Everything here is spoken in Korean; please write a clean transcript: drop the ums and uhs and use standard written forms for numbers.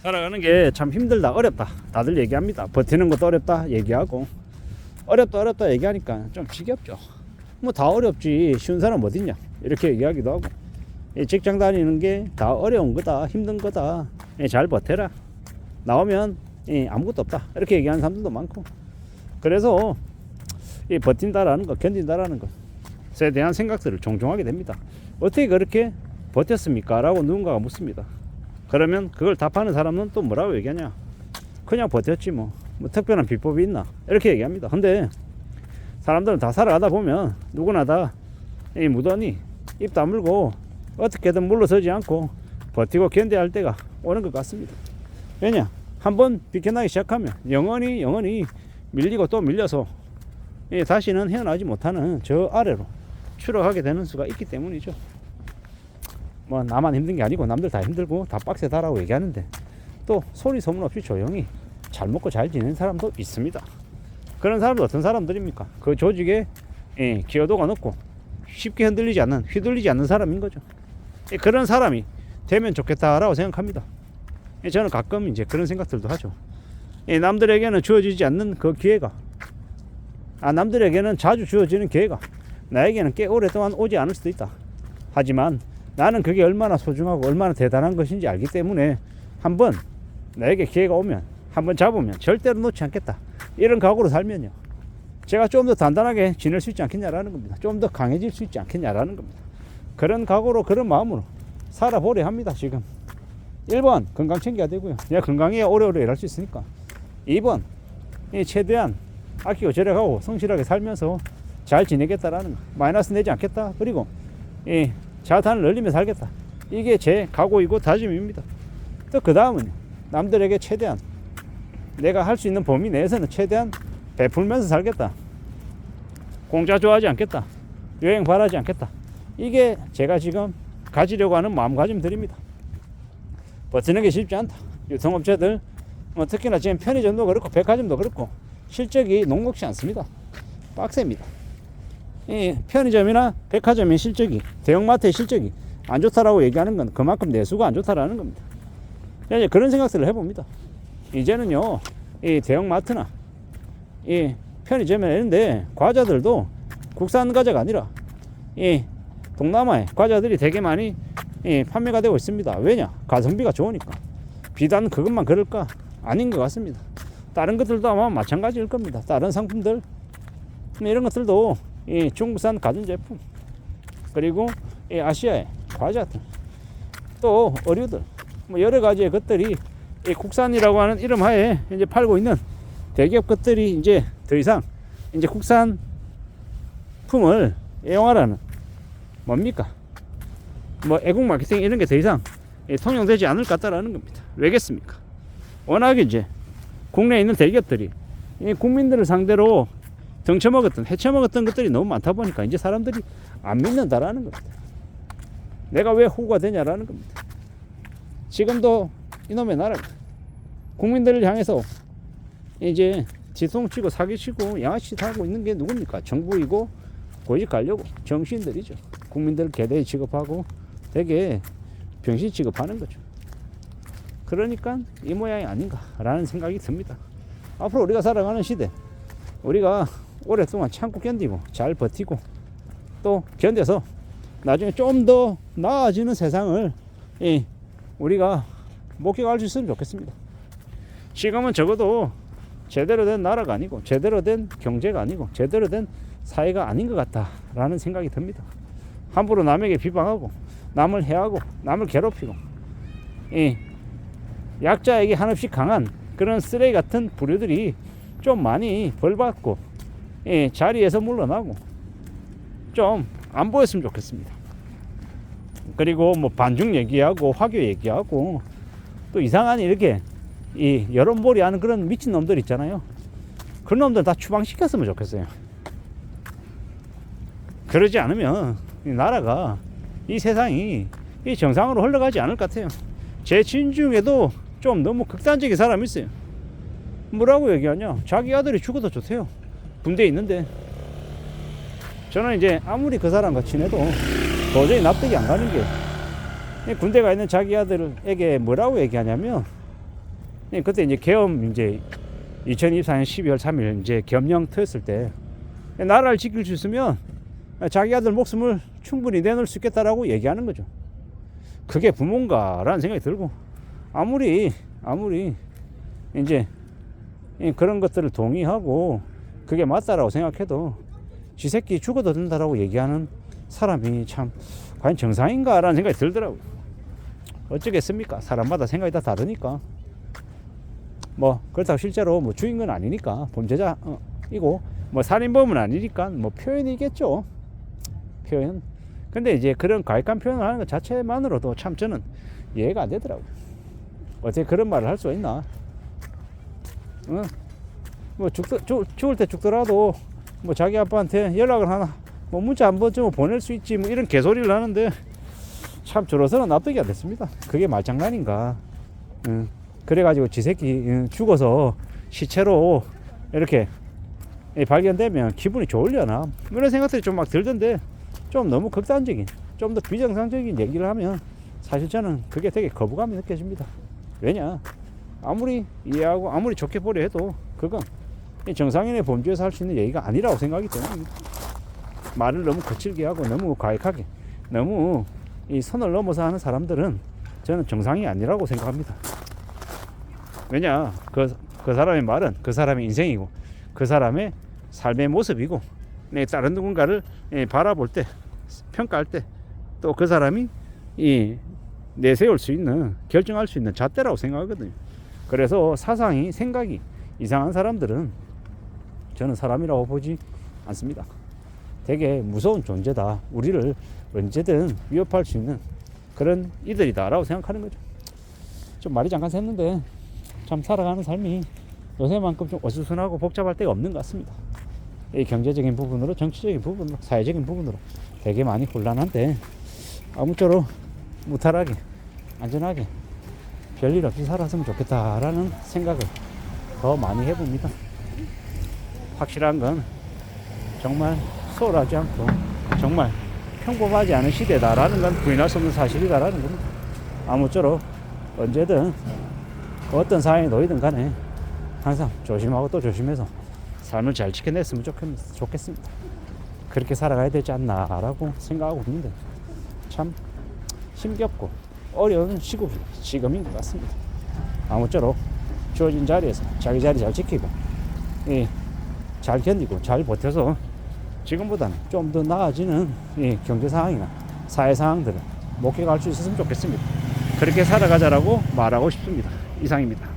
살아가는 게 참 힘들다, 어렵다 다들 얘기합니다. 버티는 것도 어렵다 얘기하고, 어렵다 얘기하니까 좀 지겹죠. 뭐 다 어렵지 쉬운 사람 어딨냐 이렇게 얘기하기도 하고, 직장 다니는 게 다 어려운 거다, 힘든 거다, 잘 버텨라, 나오면 아무것도 없다 이렇게 얘기하는 사람들도 많고. 그래서 이 버틴다라는 것, 견딘다라는 것에 대한 생각들을 종종 하게 됩니다. 어떻게 그렇게 버텼습니까? 라고 누군가가 묻습니다. 그러면 그걸 답하는 사람은 또 뭐라고 얘기하냐, 그냥 버텼지 뭐 특별한 비법이 있나 이렇게 얘기합니다. 근데 사람들은 다 살아가다 보면 누구나 다 이 무던히 입 다물고 어떻게든 물러서지 않고 버티고 견뎌야 할 때가 오는 것 같습니다. 왜냐, 한번 비켜나기 시작하면 영원히 밀리고 또 밀려서 다시는 헤어나지 못하는 저 아래로 추락하게 되는 수가 있기 때문이죠. 뭐 나만 힘든 게 아니고 남들 다 힘들고 다 빡세다라고 얘기하는데, 또 소리 소문 없이 조용히 잘 먹고 잘 지내는 사람도 있습니다. 그런 사람도 어떤 사람들입니까? 그 조직에 기여도가 높고 쉽게 휘둘리지 않는 사람인 거죠. 그런 사람이 되면 좋겠다라고 생각합니다. 저는 가끔 이제 그런 생각들도 하죠. 남들에게는 주어지지 않는 그 기회가, 남들에게는 자주 주어지는 기회가 나에게는 꽤 오랫동안 오지 않을 수도 있다. 하지만 나는 그게 얼마나 소중하고 얼마나 대단한 것인지 알기 때문에 한번 나에게 기회가 오면 한번 잡으면 절대로 놓지 않겠다, 이런 각오로 살면요, 제가 좀 더 단단하게 지낼 수 있지 않겠냐라는 겁니다. 좀 더 강해질 수 있지 않겠냐라는 겁니다. 그런 각오로 그런 마음으로 살아보려 합니다. 지금 1번 건강 챙겨야 되고요. 내가 건강해야 오래오래 일할 수 있으니까. 2번 최대한 아끼고 절약하고 성실하게 살면서 잘 지내겠다라는 거, 마이너스 내지 않겠다, 그리고 자산을 늘리며 살겠다, 이게 제 각오이고 다짐입니다. 또 그 다음은 남들에게 최대한 내가 할 수 있는 범위 내에서는 최대한 베풀면서 살겠다, 공짜 좋아하지 않겠다, 여행 바라지 않겠다, 이게 제가 지금 가지려고 하는 마음가짐들입니다. 버티는 게 쉽지 않다. 유통업체들 특히나 지금 편의점도 그렇고 백화점도 그렇고 실적이 녹록지 않습니다. 빡셉니다. 이 편의점이나 백화점의 실적이, 대형마트의 실적이 안 좋다라고 얘기하는 건 그만큼 내수가 안 좋다라는 겁니다. 이제 그런 생각들을 해봅니다. 이제는요, 이 대형마트나 이 편의점에 있는데 과자들도 국산 과자가 아니라 이 동남아의 과자들이 되게 많이 판매가 되고 있습니다. 왜냐? 가성비가 좋으니까. 비단 그것만 그럴까? 아닌 것 같습니다. 다른 것들도 아마 마찬가지일 겁니다. 다른 상품들, 이런 것들도 이 중국산 가전제품, 그리고 이 아시아의 과자들, 또 어류들, 뭐 여러 가지의 것들이 이 국산이라고 하는 이름 하에 이제 팔고 있는 대기업 것들이 이제 더 이상 이제 국산 품을 애용하라는, 뭡니까? 뭐 애국 마케팅 이런 게 더 이상 통용되지 않을 것 같다라는 겁니다. 왜겠습니까? 워낙 이제 국내에 있는 대기업들이 이 국민들을 상대로 등쳐먹었던, 해쳐먹었던 것들이 너무 많다 보니까 이제 사람들이 안 믿는다라는 겁니다. 내가 왜 호구가 되냐라는 겁니다. 지금도 이놈의 나라가 국민들을 향해서 이제 뒤통치고 사기치고 양아치짓 하고 있는 게 누굽니까? 정부이고 고집 가려고 정신들이죠. 국민들 개대히 취급하고 되게 병신 취급하는 거죠. 그러니까 이 모양이 아닌가라는 생각이 듭니다. 앞으로 우리가 살아가는 시대, 우리가 오랫동안 참고 견디고 잘 버티고 또 견뎌서 나중에 좀 더 나아지는 세상을 우리가 목격할 수 있으면 좋겠습니다. 지금은 적어도 제대로 된 나라가 아니고 제대로 된 경제가 아니고 제대로 된 사회가 아닌 것 같다라는 생각이 듭니다. 함부로 남에게 비방하고 남을 해하고 남을 괴롭히고 약자에게 한없이 강한 그런 쓰레기 같은 부류들이 좀 많이 벌받고 자리에서 물러나고 좀 안 보였으면 좋겠습니다. 그리고 뭐 반중 얘기하고 화교 얘기하고 또 이상한 이렇게 이 여론몰이 하는 그런 미친 놈들 있잖아요. 그런 놈들 다 추방시켰으면 좋겠어요. 그러지 않으면 이 나라가, 이 세상이 이 정상으로 흘러가지 않을 것 같아요. 제 지인 중에도 좀 너무 극단적인 사람이 있어요. 뭐라고 얘기하냐? 자기 아들이 죽어도 좋대요. 군대에 있는데. 저는 이제 아무리 그 사람과 친해도 도저히 납득이 안 가는 게, 군대 가 있는 자기 아들에게 뭐라고 얘기하냐면 그때 이제 계엄 이제 2024년 12월 3일 이제 겸령 터졌을 때 나라를 지킬 수 있으면 자기 아들 목숨을 충분히 내놓을 수 있겠다라고 얘기하는 거죠. 그게 부모인가라는 생각이 들고 아무리 이제 그런 것들을 동의하고 그게 맞다라고 생각해도 지 새끼 죽어도 된다라고 얘기하는 사람이 참 과연 정상인가라는 생각이 들더라고요. 어쩌겠습니까? 사람마다 생각이 다 다르니까. 뭐 그렇다고 실제로 뭐 주인 건 아니니까 범죄자이고 뭐 살인범은 아니니까 뭐 표현이겠죠. 표현. 근데 이제 그런 가익한 표현을 하는 것 자체만으로도 참 저는 이해가 안 되더라고요. 어떻게 그런 말을 할 수가 있나? 뭐 죽을 때 죽더라도 뭐 자기 아빠한테 연락을 하나 뭐 문자 한 번쯤 보낼 수 있지 뭐 이런 개소리를 하는데 참 저로서는 납득이 안 됐습니다. 그게 말장난인가? 그래가지고 지 새끼 죽어서 시체로 이렇게 발견되면 기분이 좋으려나 이런 생각들이 좀 막 들던데 좀 너무 극단적인 좀 더 비정상적인 얘기를 하면 사실 저는 그게 되게 거부감이 느껴집니다. 왜냐 아무리 이해하고 아무리 좋게 보려 해도 그건 정상인의 범죄에서 할 수 있는 얘기가 아니라고 생각하기 때문입니다. 말을 너무 거칠게 하고 너무 과격하게 너무 이 선을 넘어서 하는 사람들은 저는 정상이 아니라고 생각합니다. 왜냐 그 사람의 말은 그 사람의 인생이고 그 사람의 삶의 모습이고 다른 누군가를 바라볼 때 평가할 때 또 그 사람이 내세울 수 있는 결정할 수 있는 잣대라고 생각하거든요. 그래서 사상이 생각이 이상한 사람들은 저는 사람이라고 보지 않습니다. 되게 무서운 존재다. 우리를 언제든 위협할 수 있는 그런 이들이다 라고 생각하는 거죠. 좀 말이 잠깐 샜는데 참 살아가는 삶이 요새만큼 좀 어수선하고 복잡할 데가 없는 것 같습니다. 이 경제적인 부분으로 정치적인 부분으로 사회적인 부분으로 되게 많이 혼란한데 아무쪼록 무탈하게 안전하게 별일 없이 살았으면 좋겠다라는 생각을 더 많이 해봅니다. 확실한 건 정말 소홀하지 않고 정말 평범하지 않은 시대다라는 건 부인할 수 없는 사실이다라는 겁니다. 아무쪼록 언제든 어떤 상황에 놓이든 간에 항상 조심하고 또 조심해서 삶을 잘 지켜냈으면 좋겠습니다. 그렇게 살아가야 되지 않나라고 생각하고 있는데 참 힘겹고 어려운 시국이 지금인 것 같습니다. 아무쪼록 주어진 자리에서 자기 자리 잘 지키고 잘 견디고 잘 버텨서 지금보다는 좀 더 나아지는 경제 상황이나 사회 상황들을 목격할 수 있었으면 좋겠습니다. 그렇게 살아가자라고 말하고 싶습니다. 이상입니다.